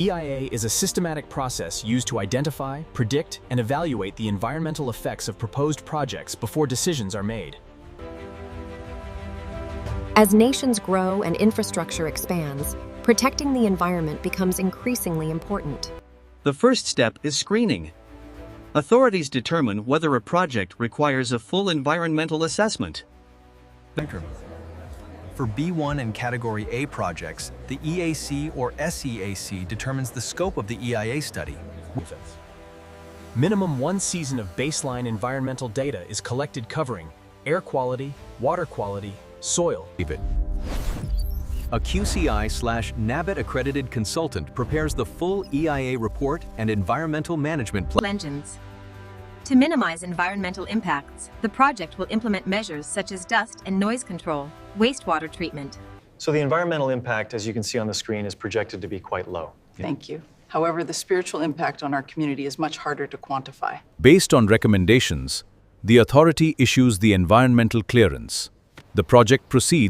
EIA is a systematic process used to identify, predict, and evaluate the environmental effects of proposed projects before decisions are made. As nations grow and infrastructure expands, protecting the environment becomes increasingly important. The first step is screening. Authorities determine whether a project requires a full environmental assessment. For B1 and Category A projects, the EAC or SEAC determines the scope of the EIA study. Minimum 1 season of baseline environmental data is collected covering air quality, water quality, soil. A QCI/NABET accredited consultant prepares the full EIA report and environmental management plan. Engines. To minimize environmental impacts, the project will implement measures such as dust and noise control, wastewater treatment. So the environmental impact, as you can see on the screen, is projected to be quite low. Thank you. However, the spiritual impact on our community is much harder to quantify. Based on recommendations, the authority issues the environmental clearance. The project proceeds